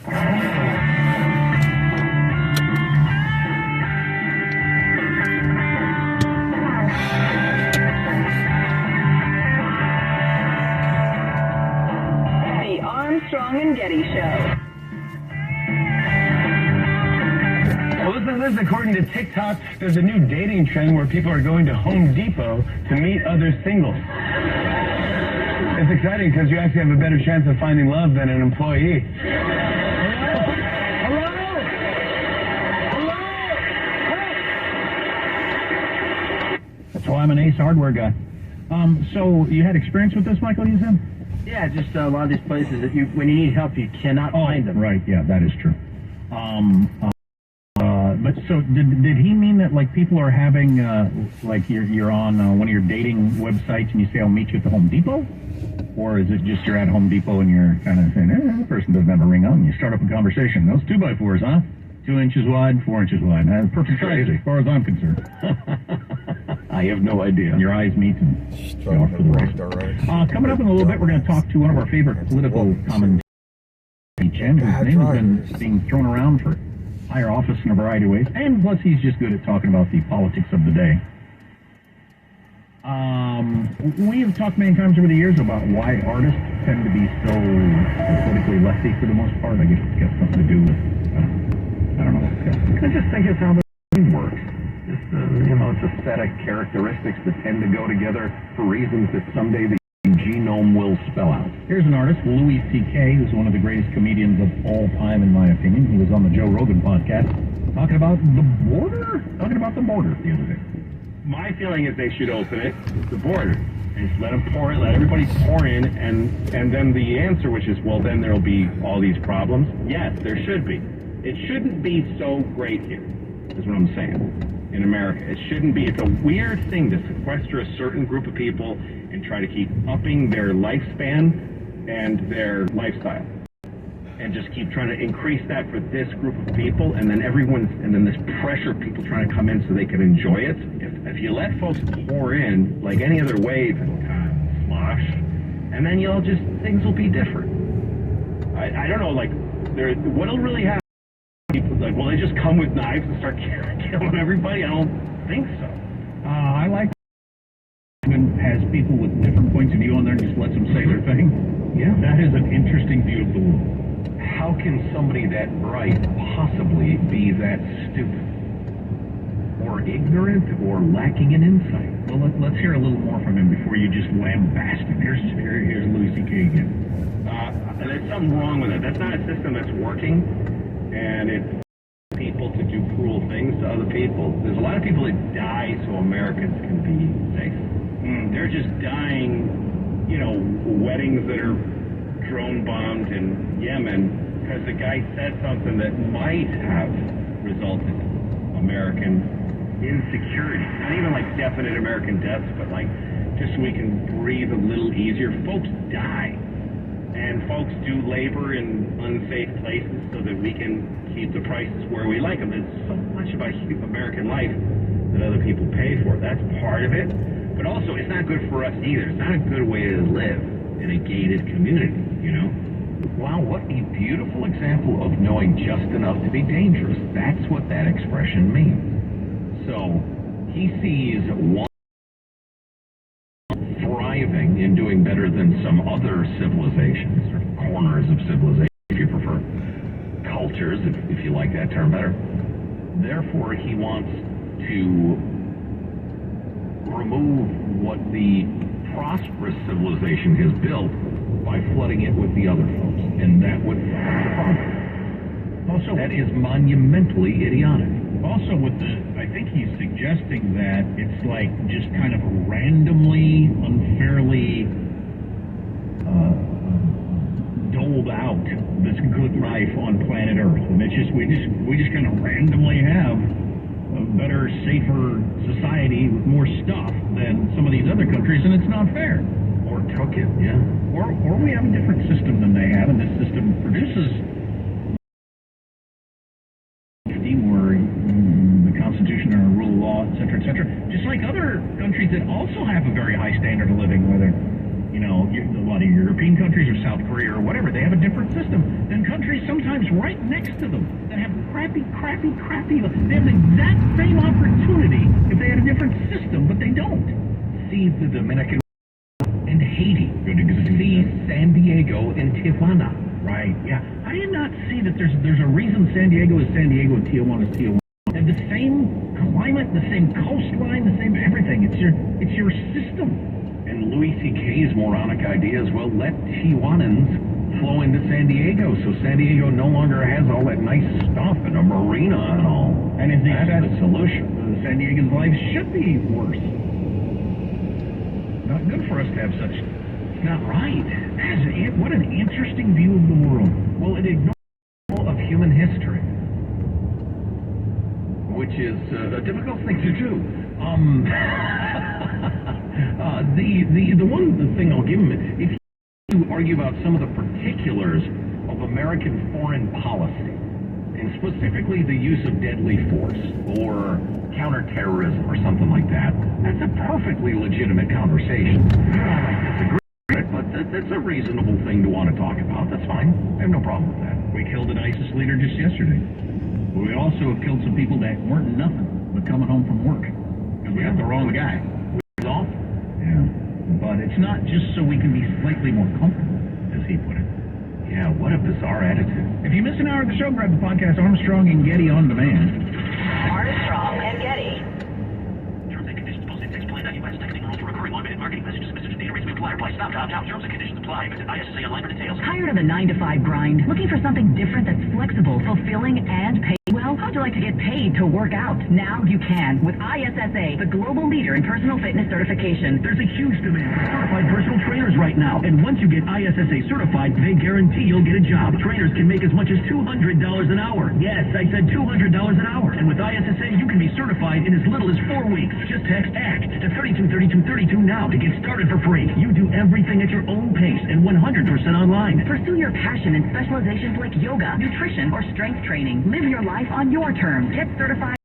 The Armstrong and Getty Show. Well, listen, according to TikTok, there's a new dating trend where people are going to Home Depot to meet other singles. It's exciting because you actually have a better chance of finding love than an employee. That's why I'm an Ace Hardware guy. So you had experience with this, Michael, you said? Yeah, just a lot of these places that when you need help, you cannot find them. Right, yeah, that is true. But so did he mean that like people are having like you're on one of your dating websites and you say I'll meet you at the Home Depot, or is it just you're at Home Depot and you're kind of saying the person doesn't have a ring on and you start up a conversation? Those 2x4s, huh? 2 inches wide, 4 inches wide. Perfect size as far as I'm concerned. I have no idea. Your eyes meet and go off to the race. Coming up in a little bit, we're going to talk to one of our favorite political commentators, Chen, whose name has been being thrown around for higher office in a variety of ways, and plus he's just good at talking about the politics of the day. We have talked many times over the years about why artists tend to be so politically lefty for the most part. I guess it's got something to do with, I don't know. I just think it's how the brain works. It's a set of characteristics that tend to go together for reasons that someday the genome will spell out. Here's an artist, Louis C.K., who's one of the greatest comedians of all time, in my opinion. He was on the Joe Rogan podcast talking about the border the other day. My feeling is they should open it, the border, and just let them pour in, let everybody pour in, and then the answer, which is, well, then there'll be all these problems. Yes, there should be. It shouldn't be so great here, is what I'm saying. In America, it shouldn't be. It's a weird thing to sequester a certain group of people and try to keep upping their lifespan and their lifestyle, and just keep trying to increase that for this group of people, and then this pressure of people trying to come in so they can enjoy it. If you let folks pour in like any other wave, it'll kind of slosh, and then things will be different. I don't know, like what'll really happen? People like, will they just come with knives and start killing everybody? I don't think so. I like has people with different points of view on there and just lets them say their thing. Yeah. That is an interesting view of the world. How can somebody that bright possibly be that stupid? Or ignorant or lacking in insight? Well, let's hear a little more from him before you just lambast him. Here's Louis C.K. again. There's something wrong with it. That's not a system that's working, and it's people to do cruel things to other people. There's a lot of people that die so Americans can be safe. They're just dying, weddings that are drone bombed in Yemen because the guy said something that might have resulted in American insecurity. Not even like definite American deaths, but like just so we can breathe a little easier. Folks die. And folks do labor in unsafe places so that we can keep the prices where we like them. There's so much about American life that other people pay for. That's part of it. But also, it's not good for us either. It's not a good way to live in a gated community, Wow, what a beautiful example of knowing just enough to be dangerous. That's what that expression means. So, he sees one thriving in doing better than some other civilizations, or corners of civilization, if you prefer, cultures, if you like that term better. Therefore, he wants to remove what the prosperous civilization has built by flooding it with the other folks, and that would solve the problem. Also, that is monumentally idiotic. Also, I think he's suggesting that it's like just kind of randomly, unfairly doled out this good life on planet Earth, and it's just we just kind of randomly have a better, safer society with more stuff than some of these other countries, and it's not fair. Or took it, yeah. Or we have a different system than they have, and this system produces where the Constitution and rule of law, et cetera, just like other countries that also have a very high standard of living, whether, lot of European countries or South Korea or whatever, they have a different system than countries sometimes right next to them that have crappy, they have the exact same opportunity if they had a different system, but they don't. See the Dominican and Haiti. Good example. See San Diego and Tijuana. Right, yeah. I did not see that there's a reason San Diego is San Diego and Tijuana is Tijuana. They have the same climate, the same coastline, the same everything. It's your system. And Louis C.K.'s moronic idea is, well, let Tijuanans flow into San Diego, so San Diego no longer has all that nice stuff and a marina and all. And as he said, the solution. San Diego's life should be worse. Not good for us to have such. It's not right. What an interesting view of the world. Well, it ignores all of human history, which is a difficult thing to do. The one thing I'll give him, if you argue about some of the particulars of American foreign policy, and specifically the use of deadly force or counterterrorism or something like that, that's a perfectly legitimate conversation. I might disagree with it, but that's a reasonable thing to want to talk about. That's fine. I have no problem with that. We killed an ISIS leader just yesterday. We also have killed some people that weren't nothing but coming home from work because we got the wrong guy. Off. Yeah, but it's not just so we can be slightly more comfortable, as he put it. Yeah, what a bizarre attitude. If you missed an hour of the show, grab the podcast Armstrong and Getty on demand. Armstrong and Getty. Terms and conditions posted. Text play .us. Texting rules for recurring one-minute marketing messages. Message data rates may apply. Apply. Stop. Terms and conditions apply. Visit ISSA online for details. Tired of the 9-to-5 grind? Looking for something different that's flexible, fulfilling, and paid well? How'd you like to get paid to work out? Now you can with ISSA, the global leader in personal fitness certification. There's a huge demand for certified personal trainers right now. And once you get ISSA certified, they guarantee you'll get a job. Trainers can make as much as $200 an hour. Yes, I said $200 an hour. And with ISSA, you can be certified in as little as 4 weeks. Just text ACT to 323232 now to get started for free. You do everything at your own pace and 100% online. Pursue your passion in specializations like yoga, nutrition, or strength training. Live your life on your terms. Get certified.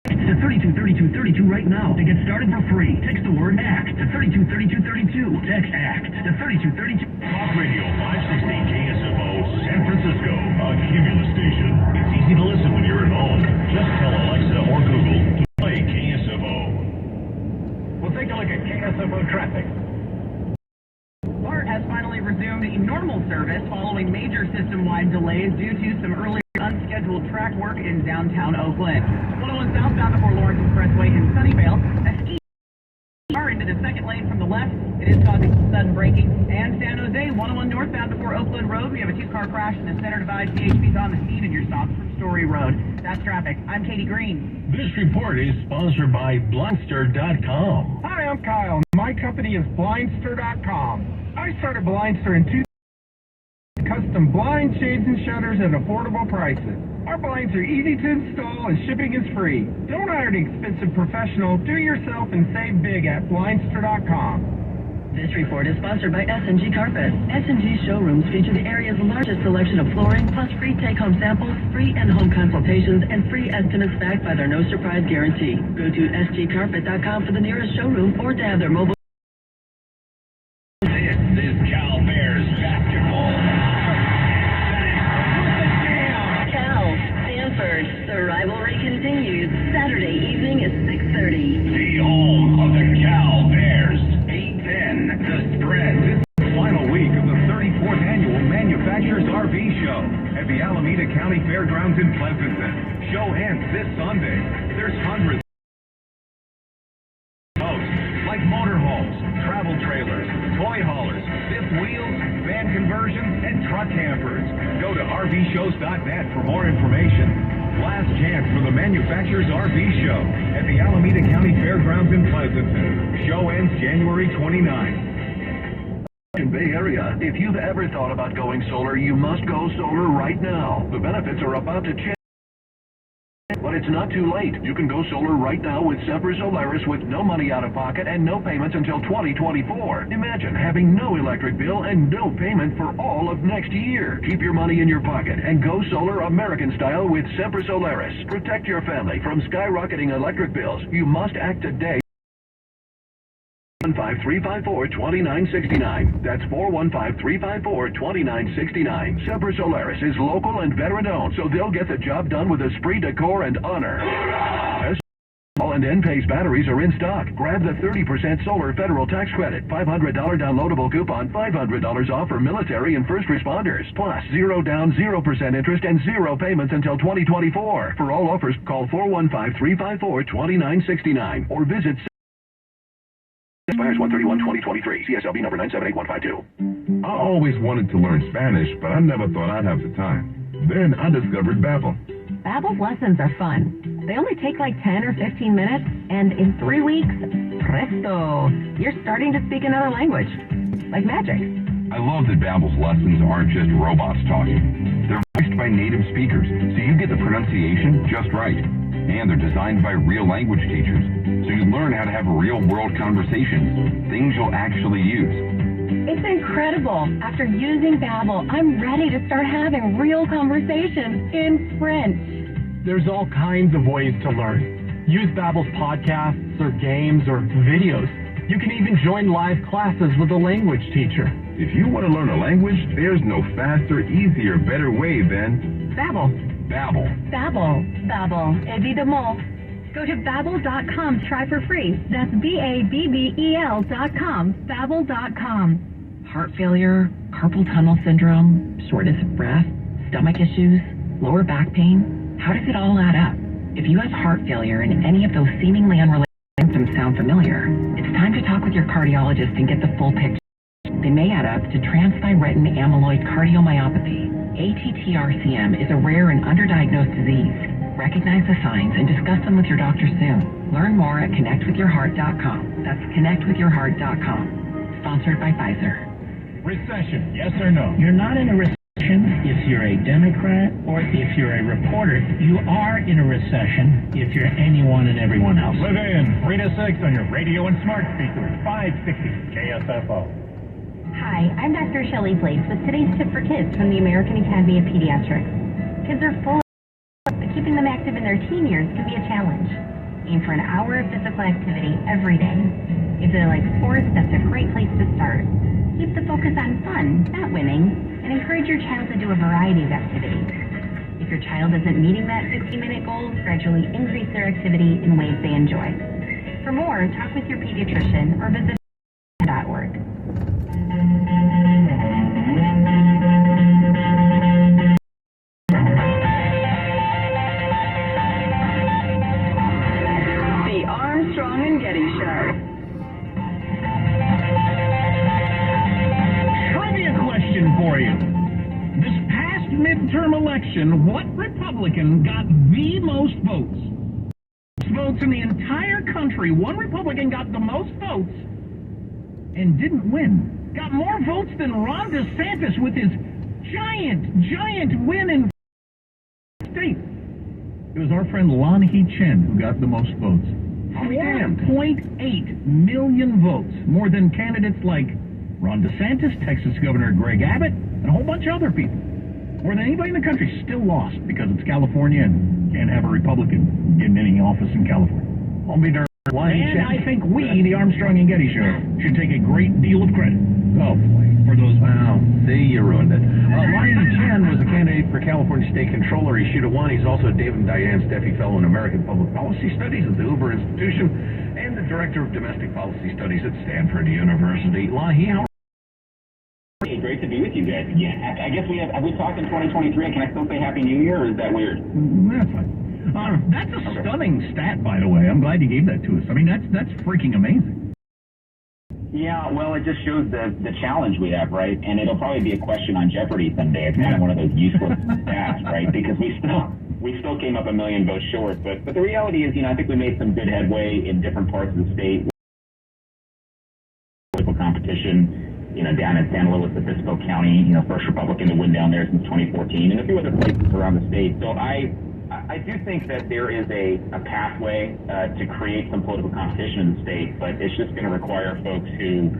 To 323232 right now to get started for free. Text the word ACT to 323232. Text ACT to 3232. Talk Radio 560 KSMO San Francisco, a Cumulus station. It's easy to listen when you're at home. Just tell Alexa or Google to play KSMO. We'll take a look at KSMO traffic. BART has finally resumed normal service following major system-wide delays due to some earlier unscheduled track work in downtown Oakland. 101 southbound before Lawrence Expressway in Sunnyvale. A ski car into the second lane from the left. It is causing sudden braking. And San Jose, 101 northbound before Oakland Road. We have a two-car crash in the center divide. PHP's on the scene and your stops from Story Road. That's traffic. I'm Katie Green. This report is sponsored by Blindster.com. Hi, I'm Kyle. My company is Blindster.com. I started Blindster in 2000. Custom blinds, shades, and shutters at affordable prices. Our blinds are easy to install and shipping is free. Don't hire an expensive professional. Do yourself and save big at Blindster.com. This report is sponsored by S&G Carpet. S&G showrooms feature the area's largest selection of flooring, plus free take-home samples, free in-home consultations, and free estimates backed by their no-surprise guarantee. Go to sgcarpet.com for the nearest showroom or to have their mobile. This is Cal Bears basketball. The rivalry continues. Saturday evening at 6:30. The home of the Cal Bears. 810, the spread. This is the final week of the 34th annual Manufacturers RV Show at the Alameda County Fairgrounds in Pleasanton. Show ends this Sunday. There's hundreds of hosts like motorhomes, travel trailers, toy haulers, fifth wheels, van conversions, and truck campers. Go to RVshows.net for more information. Last chance for the Manufacturers RV Show at the Alameda County Fairgrounds in Pleasanton. Show ends January 29th. In Bay Area, if you've ever thought about going solar, you must go solar right now. The benefits are about to change. But But it's not too late. You can go solar right now with Semper Solaris with no money out of pocket and no payments until 2024. Imagine having no electric bill and no payment for all of next year. Keep your money in your pocket and go solar American style with Semper Solaris. Protect your family from skyrocketing electric bills. You must act today. 415-354-2969. That's 415-354-2969. Semper Solaris is local and veteran-owned, so they'll get the job done with esprit de corps and honor. And N-Pace batteries are in stock. Grab the 30% solar federal tax credit, $500 downloadable coupon, $500 off for military and first responders. Plus, 0 down, 0% interest, and 0 payments until 2024. For all offers, call 415-354-2969 or visit expires 1/31/2023. CSLB number 978152. I always wanted to learn Spanish, but I never thought I'd have the time. Then I discovered Babbel. Babbel's lessons are fun. They only take like 10 or 15 minutes, and in 3 weeks, presto, you're starting to speak another language. Like magic. I love that Babbel's lessons aren't just robots talking. They're voiced by native speakers, so you get the pronunciation just right. And they're designed by real language teachers, so you learn how to have real-world conversations, things you'll actually use. It's incredible. After using Babbel, I'm ready to start having real conversations in French. There's all kinds of ways to learn. Use Babbel's podcasts or games or videos. You can even join live classes with a language teacher. If you want to learn a language, there's no faster, easier, better way than Babbel. Babbel. Babbel. Babbel. Évidemment. Go to Babbel.com to try for free. That's Babbel.com. Babbel.com. Heart failure, carpal tunnel syndrome, shortness of breath, stomach issues, lower back pain. How does it all add up? If you have heart failure and any of those seemingly unrelated symptoms sound familiar, it's time to talk with your cardiologist and get the full picture. They may add up to transthyretin amyloid cardiomyopathy. ATTR-CM is a rare and underdiagnosed disease. Recognize the signs and discuss them with your doctor soon. Learn more at connectwithyourheart.com. That's connectwithyourheart.com. Sponsored by Pfizer. Recession, yes or no? You're not in a recession if you're a Democrat or if you're a reporter. You are in a recession if you're anyone and everyone else. Live in 3 to 6 on your radio and smart speakers. 560 KSFO. Hi, I'm Dr. Shelley Blades with today's tip for kids from the American Academy of Pediatrics. Kids are full of but keeping them active in their teen years can be a challenge. Aim for an hour of physical activity every day. If they like sports, that's a great place to start. Keep the focus on fun, not winning, and encourage your child to do a variety of activities. If your child isn't meeting that 50-minute goal, gradually increase their activity in ways they enjoy. For more, talk with your pediatrician or visit .org. The Armstrong and Getty Show. Trivia question for you. This past midterm election, what Republican got the most votes? Votes in the entire country. One Republican got the most votes and didn't win. Got more votes than Ron DeSantis with his giant win in state. It was our friend Lan Hee Chen who got the most votes. 4.8 million votes, more than candidates like Ron DeSantis, Texas Governor Greg Abbott, and a whole bunch of other people. More than anybody in the country. Still lost because it's California and can't have a Republican in any office in California. And I think we, the Armstrong and Getty Show, should take a great deal of credit. Oh boy, for those. Wow, see, you ruined it. Lan Chen was a candidate for California State Controller. He should have won. He's also David and Diane Steffi Fellow in American Public Policy Studies at the Hoover Institution and the Director of Domestic Policy Studies at Stanford University. Lan, how Hey, great to be with you guys again. I guess we have we talked in 2023? Can I still say Happy New Year, or is that weird? That's fine. That's a stunning stat, by the way. I'm glad you gave that to us. I mean, that's freaking amazing. Yeah, well, it just shows the challenge we have, right? And it'll probably be a question on Jeopardy someday. It's kind of one of those useless stats, right? Because we still came up 1 million votes short. But the reality is, I think we made some good headway in different parts of the state. Political competition. Down in San Luis Obispo County, first Republican to win down there since 2014, and a few other places around the state. So I I do think that there is a pathway to create some political competition in the state, but it's just going to require folks who,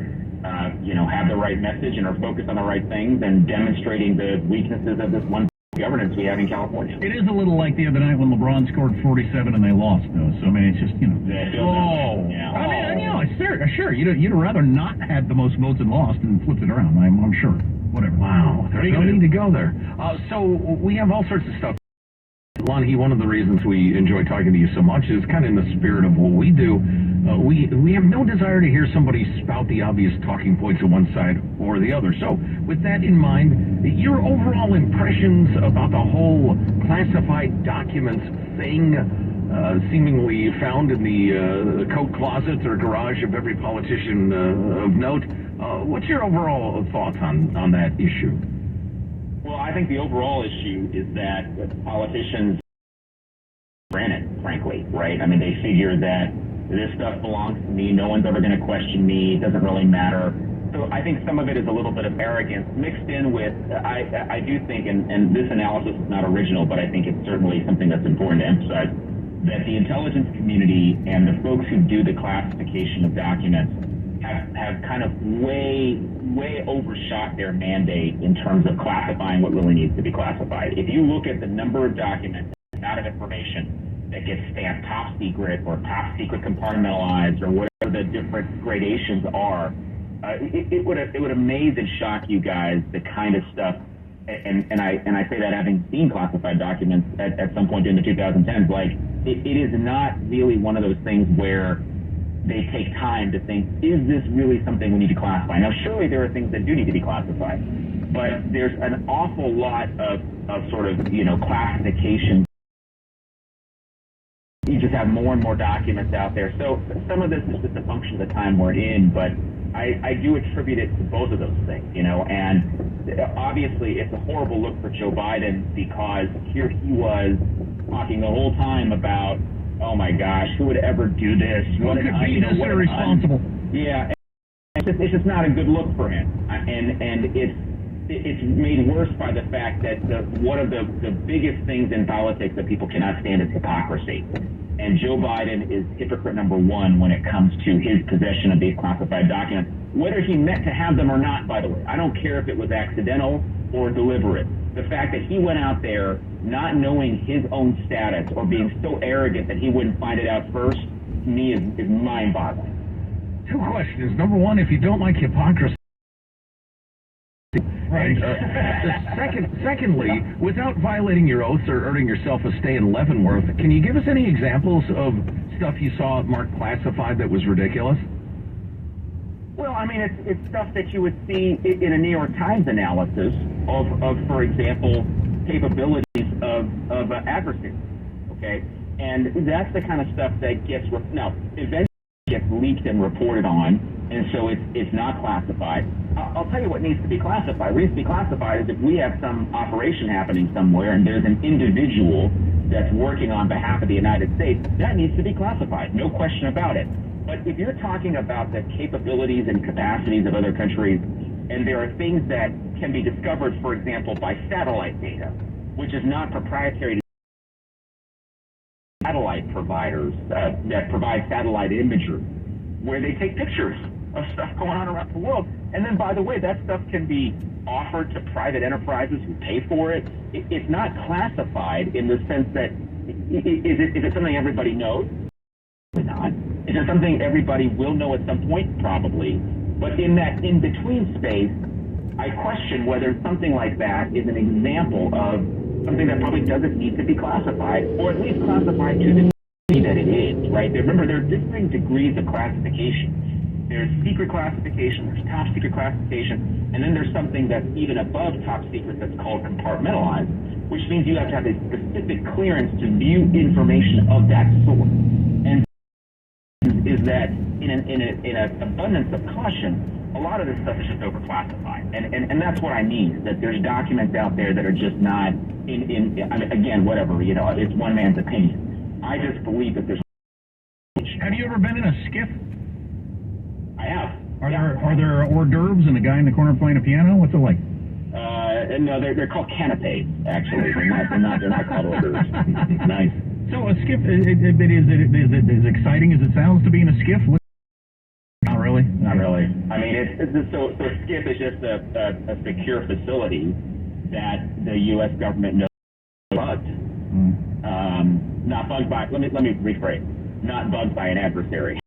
have the right message and are focused on the right things and demonstrating the weaknesses of this one governance we have in California. It is a little like the other night when LeBron scored 47 and they lost, though. So, I mean, it's just, Yeah. I mean, sure. You'd rather not had the most votes and lost and flipped it around, I'm sure. Whatever. Wow. There's no need to go there. So we have all sorts of stuff. Lonnie, one of the reasons we enjoy talking to you so much is kind of in the spirit of what we do. We have no desire to hear somebody spout the obvious talking points of one side or the other. So, with that in mind, your overall impressions about the whole classified documents thing, seemingly found in the coat closet or garage of every politician of note, what's your overall thoughts on that issue? Well, I think the overall issue is that politicians ran it, frankly, right? I mean, they figure that this stuff belongs to me, no one's ever going to question me, it doesn't really matter. So I think some of it is a little bit of arrogance mixed in with, I do think, and this analysis is not original, but I think it's certainly something that's important to emphasize, that the intelligence community and the folks who do the classification of documents have kind of way overshot their mandate in terms of classifying what really needs to be classified. If you look at the number of documents, the amount of information that gets stamped top secret or top secret compartmentalized or whatever the different gradations are, it would amaze and shock you guys the kind of stuff. And I say that having seen classified documents at some point in the 2010s. Like it is not really one of those things where they take time to think, is this really something we need to classify? Now, surely there are things that do need to be classified, but there's an awful lot of sort of, classification. You just have more and more documents out there. So some of this is just a function of the time we're in, but I do attribute it to both of those things, and obviously it's a horrible look for Joe Biden because here he was talking the whole time about, oh my gosh, who would ever do this? Who could be this irresponsible? Yeah, it's just not a good look for him, and it's made worse by the fact that one of the biggest things in politics that people cannot stand is hypocrisy. And Joe Biden is hypocrite number one when it comes to his possession of these classified documents, whether he meant to have them or not, by the way. I don't care if it was accidental or deliberate. The fact that he went out there not knowing his own status or being so arrogant that he wouldn't find it out first, to me is mind-boggling. Two questions. Number one, if you don't like hypocrisy, right. Secondly, without violating your oath or earning yourself a stay in Leavenworth, can you give us any examples of stuff you saw marked classified that was ridiculous? Well, I mean, it's stuff that you would see in a New York Times analysis of for example, capabilities of adversaries, okay? And that's the kind of stuff that gets, eventually gets leaked and reported on, and so it's not classified. I'll tell you what needs to be classified. What needs to be classified is if we have some operation happening somewhere and there's an individual that's working on behalf of the United States, that needs to be classified, no question about it. But if you're talking about the capabilities and capacities of other countries, and there are things that can be discovered, for example, by satellite data, which is not proprietary to satellite providers that provide satellite imagery, where they take pictures of stuff going on around the world. And then, by the way, that stuff can be offered to private enterprises who pay for it. It's not classified in the sense that, is it something everybody knows? Probably not. Is it something everybody will know at some point? Probably. But in that in-between space, I question whether something like that is an example of something that probably doesn't need to be classified, or at least classified to the degree that it is, right? Remember, there are differing degrees of classification. There's secret classification, there's top secret classification, and then there's something that's even above top secret that's called compartmentalized, which means you have to have a specific clearance to view information of that sort. And is that in an abundance of caution, a lot of this stuff is just overclassified. And that's what I mean, is that there's documents out there that are just not I mean, again, whatever, it's one man's opinion. I just believe that there's... Have you ever been in a skiff? I have. Are there hors d'oeuvres and a guy in the corner playing a piano? What's it like? No, they're called canapes. Actually, they're not called orders. Nice. So a skiff, is it as exciting as it sounds to be in a skiff? Not really. Not really. I mean, so skiff is just a secure facility that the U.S. government knows bugged. Not bugged by. Let me rephrase. Not bugged by an adversary.